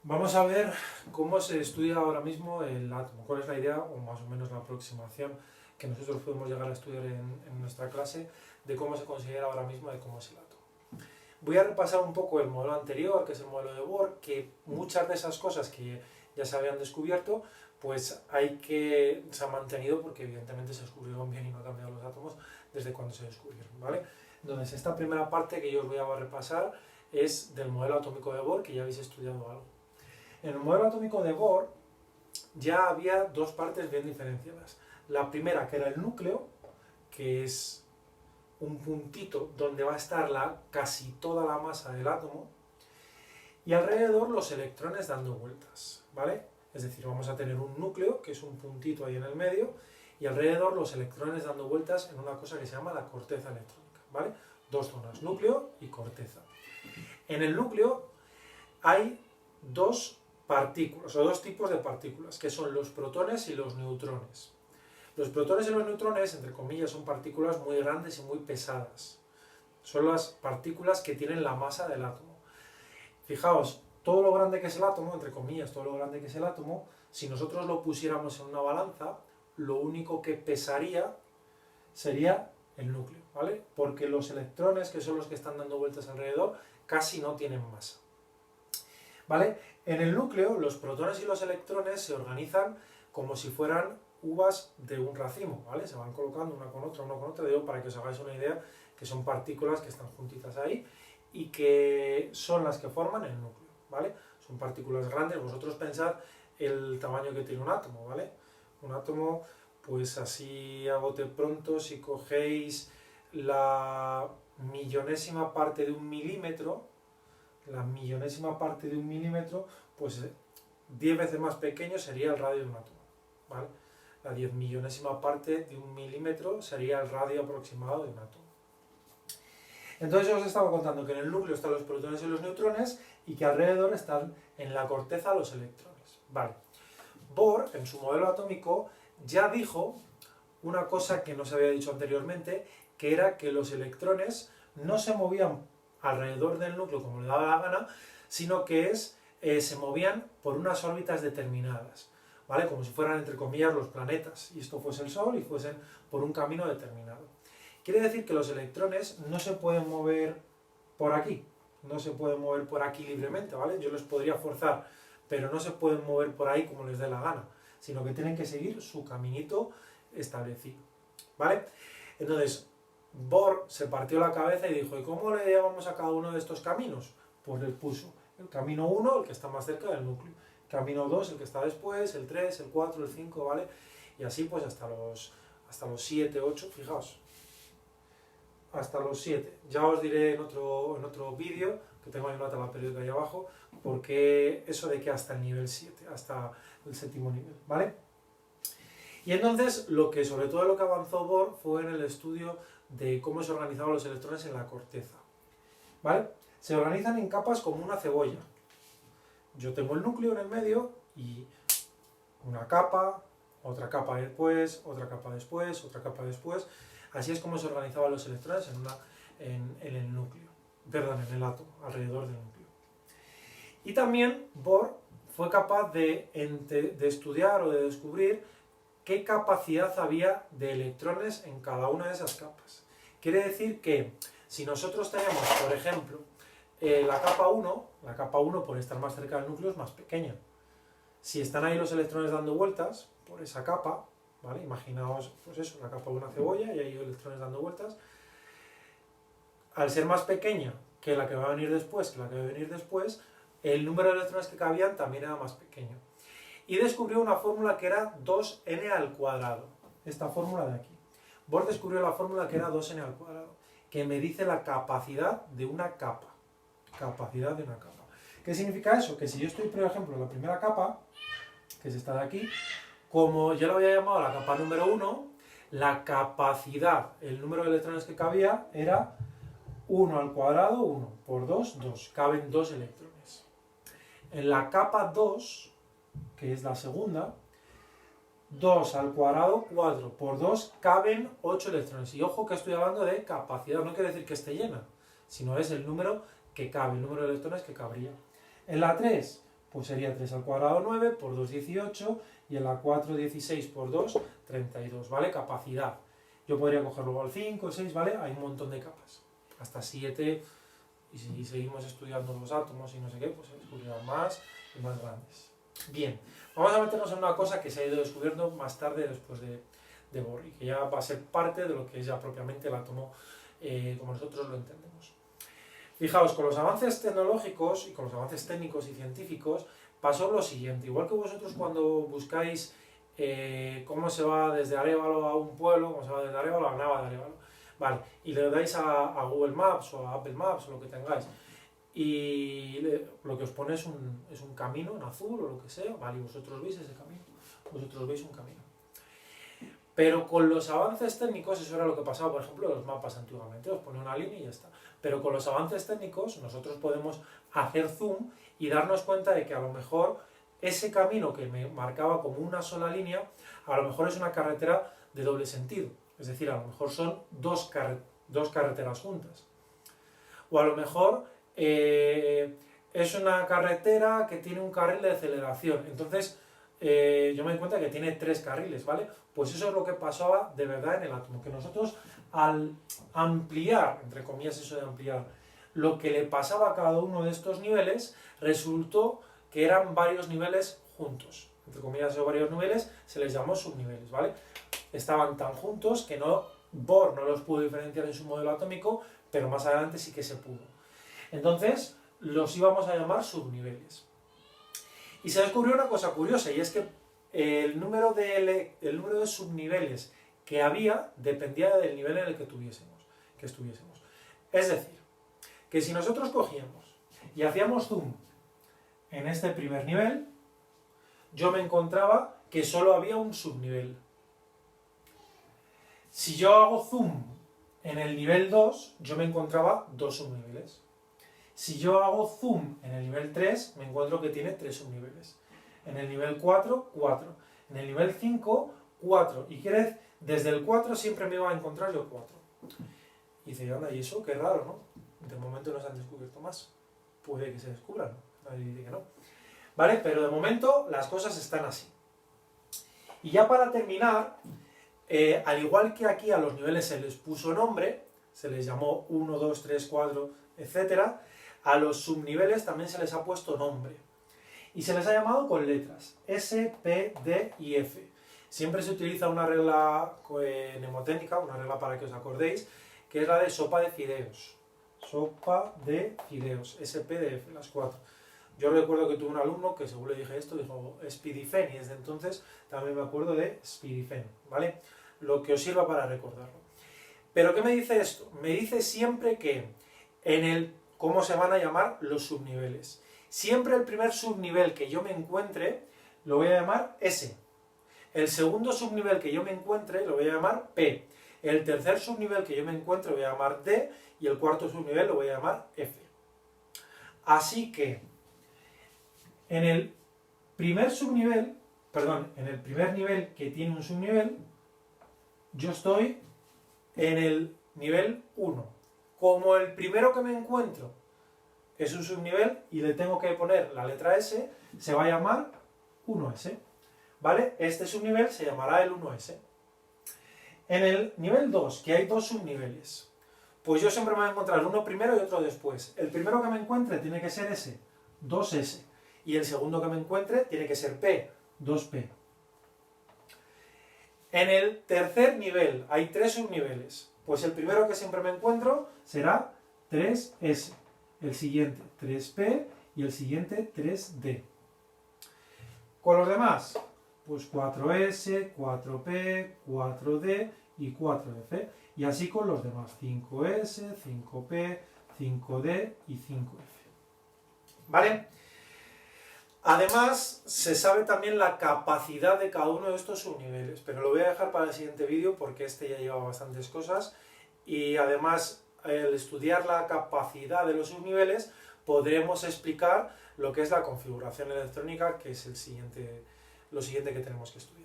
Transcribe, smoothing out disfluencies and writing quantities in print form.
Vamos a ver cómo se estudia ahora mismo el átomo, cuál es la idea o más o menos la aproximación que nosotros podemos llegar a estudiar en nuestra clase de cómo se considera ahora mismo de cómo es el átomo. Voy a repasar un poco el modelo anterior, que es el modelo de Bohr, que muchas de esas cosas que ya se habían descubierto, pues se han mantenido porque evidentemente se descubrieron bien y no han cambiado los átomos desde cuando se descubrieron, ¿vale? Entonces, esta primera parte que yo os voy a repasar es del modelo atómico de Bohr, que ya habéis estudiado algo. En el modelo atómico de Bohr ya había dos partes bien diferenciadas. La primera, que era el núcleo, que es un puntito donde va a estar casi toda la masa del átomo, y alrededor los electrones dando vueltas, ¿vale? Es decir, vamos a tener un núcleo, que es un puntito ahí en el medio, y alrededor los electrones dando vueltas en una cosa que se llama la corteza electrónica, ¿vale? Dos zonas, núcleo y corteza. En el núcleo hay dos partículas, o dos tipos de partículas, que son los protones y los neutrones. Los protones y los neutrones, entre comillas, son partículas muy grandes y muy pesadas. Son las partículas que tienen la masa del átomo. Fijaos, todo lo grande que es el átomo, entre comillas, todo lo grande que es el átomo, si nosotros lo pusiéramos en una balanza, lo único que pesaría sería el núcleo, ¿vale? Porque los electrones, que son los que están dando vueltas alrededor, casi no tienen masa. ¿Vale? En el núcleo, los protones y los electrones se organizan como si fueran uvas de un racimo, ¿vale? Se van colocando una con otra, digo, para que os hagáis una idea que son partículas que están juntitas ahí y que son las que forman el núcleo, ¿vale? Son partículas grandes, vosotros pensad el tamaño que tiene un átomo, ¿vale? Un átomo, pues así a bote pronto, si cogéis la millonésima parte de un milímetro, pues 10 veces más pequeño sería el radio de un átomo, ¿vale? La 10 millonésima parte de un milímetro sería el radio aproximado de un átomo. Entonces os estaba contando que en el núcleo están los protones y los neutrones y que alrededor están en la corteza los electrones, ¿vale? Bohr, en su modelo atómico, ya dijo una cosa que no se había dicho anteriormente, que era que los electrones no se movían alrededor del núcleo como le daba la gana, sino que se movían por unas órbitas determinadas, ¿vale? Como si fueran, entre comillas, los planetas, y esto fuese el Sol y fuesen por un camino determinado. Quiere decir que los electrones no se pueden mover por aquí, no se pueden mover por aquí libremente, ¿vale? Yo les podría forzar, pero no se pueden mover por ahí como les dé la gana, sino que tienen que seguir su caminito establecido, ¿vale? Entonces, Bohr se partió la cabeza y dijo, ¿y cómo le llamamos a cada uno de estos caminos? Pues les puso el camino 1, el que está más cerca del núcleo, el camino 2, el que está después, el 3, el 4, el 5, ¿vale? Y así pues hasta los 7, 8, fijaos, hasta los 7. Ya os diré en otro vídeo, que tengo ahí una tabla periódica ahí abajo, porque eso de que hasta el nivel 7, hasta el séptimo nivel, ¿vale? Y entonces, sobre todo lo que avanzó Bohr fue en el estudio de cómo se organizaban los electrones en la corteza, ¿vale? Se organizan en capas como una cebolla. Yo tengo el núcleo en el medio y una capa, otra capa después, otra capa después, otra capa después. Así es como se organizaban los electrones en el núcleo, perdón, en el átomo, alrededor del núcleo. Y también Bohr fue capaz de estudiar o de descubrir qué capacidad había de electrones en cada una de esas capas. Quiere decir que si nosotros tenemos, por ejemplo, la capa 1 por estar más cerca del núcleo es más pequeña. Si están ahí los electrones dando vueltas por esa capa, ¿vale? Imaginaos, pues eso, la capa de una cebolla y hay electrones dando vueltas. Al ser más pequeña que la que va a venir después, el número de electrones que cabían también era más pequeño. Y descubrió una fórmula que era 2n al cuadrado, esta fórmula de aquí. Bohr descubrió la fórmula que era 2n al cuadrado, que me dice la capacidad de una capa. ¿Qué significa eso? Que si yo estoy, por ejemplo, en la primera capa, que es esta de aquí, como yo la había llamado la capa número 1, la capacidad, el número de electrones que cabía era 1 al cuadrado, 1, por 2, 2. Caben 2 electrones. En la capa 2, que es la segunda, 2 al cuadrado, 4, por 2, caben 8 electrones. Y ojo que estoy hablando de capacidad, no quiere decir que esté llena, sino es el número que cabe, el número de electrones que cabría. En la 3, pues sería 3 al cuadrado 9, por 2 18, y en la 4 16 por 2, 32, ¿vale? Capacidad. Yo podría cogerlo al 5, 6, ¿vale? Hay un montón de capas, hasta 7, y si seguimos estudiando los átomos y no sé qué, pues se descubrirán más y más grandes. Bien, vamos a meternos en una cosa que se ha ido descubriendo más tarde después de Bohr, y que ya va a ser parte de lo que es ya propiamente el átomo como nosotros lo entendemos. Fijaos, con los avances tecnológicos y con los avances técnicos y científicos pasó lo siguiente. Igual que vosotros cuando buscáis cómo se va desde Arévalo a un pueblo, cómo se va desde Arévalo a Nava de Arévalo, vale, y le dais a Google Maps o a Apple Maps o lo que tengáis, y lo que os pone es un camino en azul o lo que sea, vale, y vosotros veis ese camino, vosotros veis un camino. Pero con los avances técnicos, eso era lo que pasaba, por ejemplo, en los mapas antiguamente, os pone una línea y ya está. Pero con los avances técnicos nosotros podemos hacer zoom y darnos cuenta de que a lo mejor ese camino que me marcaba como una sola línea, a lo mejor es una carretera de doble sentido. Es decir, a lo mejor son dos carreteras juntas. O a lo mejor es una carretera que tiene un carril de aceleración. Entonces, yo me doy cuenta que tiene 3 carriles, ¿vale? Pues eso es lo que pasaba de verdad en el átomo, que nosotros al ampliar, entre comillas eso de ampliar, lo que le pasaba a cada uno de estos niveles, resultó que eran varios niveles juntos. Entre comillas esos varios niveles se les llamó subniveles, ¿vale? Estaban tan juntos que Bohr no los pudo diferenciar en su modelo atómico, pero más adelante sí que se pudo. Entonces, los íbamos a llamar subniveles. Y se descubrió una cosa curiosa, y es que el número de subniveles que había dependía del nivel en el que estuviésemos. Es decir, que si nosotros cogíamos y hacíamos zoom en este primer nivel, yo me encontraba que solo había un subnivel. Si yo hago zoom en el nivel 2, yo me encontraba 2 subniveles. Si yo hago zoom en el nivel 3, me encuentro que tiene 3 subniveles. En el nivel 4, 4. En el nivel 5, 4. Y quiere decir, desde el 4 siempre me iba a encontrar yo 4. Y dice, anda, ¿y eso? Qué raro, ¿no? De momento no se han descubierto más. Puede que se descubran, ¿no? Nadie dice que no. ¿Vale? Pero de momento las cosas están así. Y ya para terminar, al igual que aquí a los niveles se les puso nombre, se les llamó 1, 2, 3, 4, etc., a los subniveles también se les ha puesto nombre. Y se les ha llamado con letras, S, P, D y F. Siempre se utiliza una regla mnemotécnica, una regla para que os acordéis, que es la de sopa de fideos. Sopa de fideos, S, P, D, F, las 4. Yo recuerdo que tuve un alumno que según le dije esto, dijo Spidifen, y desde entonces también me acuerdo de Spidifen, ¿vale? Lo que os sirva para recordarlo. ¿Pero qué me dice esto? Me dice siempre que cómo se van a llamar los subniveles. Siempre el primer subnivel que yo me encuentre lo voy a llamar S. El segundo subnivel que yo me encuentre lo voy a llamar P. El tercer subnivel que yo me encuentre lo voy a llamar D. Y el cuarto subnivel lo voy a llamar F. Así que en el primer nivel que tiene un subnivel, yo estoy en el nivel 1. Como el primero que me encuentro es un subnivel y le tengo que poner la letra S, se va a llamar 1S. ¿Vale? Este subnivel se llamará el 1S. En el nivel 2, que hay 2 subniveles, pues yo siempre me voy a encontrar uno primero y otro después. El primero que me encuentre tiene que ser S, 2S. Y el segundo que me encuentre tiene que ser P, 2P. En el tercer nivel hay 3 subniveles. Pues el primero que siempre me encuentro será 3S. El siguiente 3P y el siguiente 3D. Con los demás, pues 4S, 4P, 4D y 4F. Y así con los demás, 5S, 5P, 5D y 5F. ¿Vale? Además, se sabe también la capacidad de cada uno de estos subniveles, pero lo voy a dejar para el siguiente vídeo porque este ya lleva bastantes cosas y además al estudiar la capacidad de los subniveles podremos explicar lo que es la configuración electrónica, que es lo siguiente que tenemos que estudiar.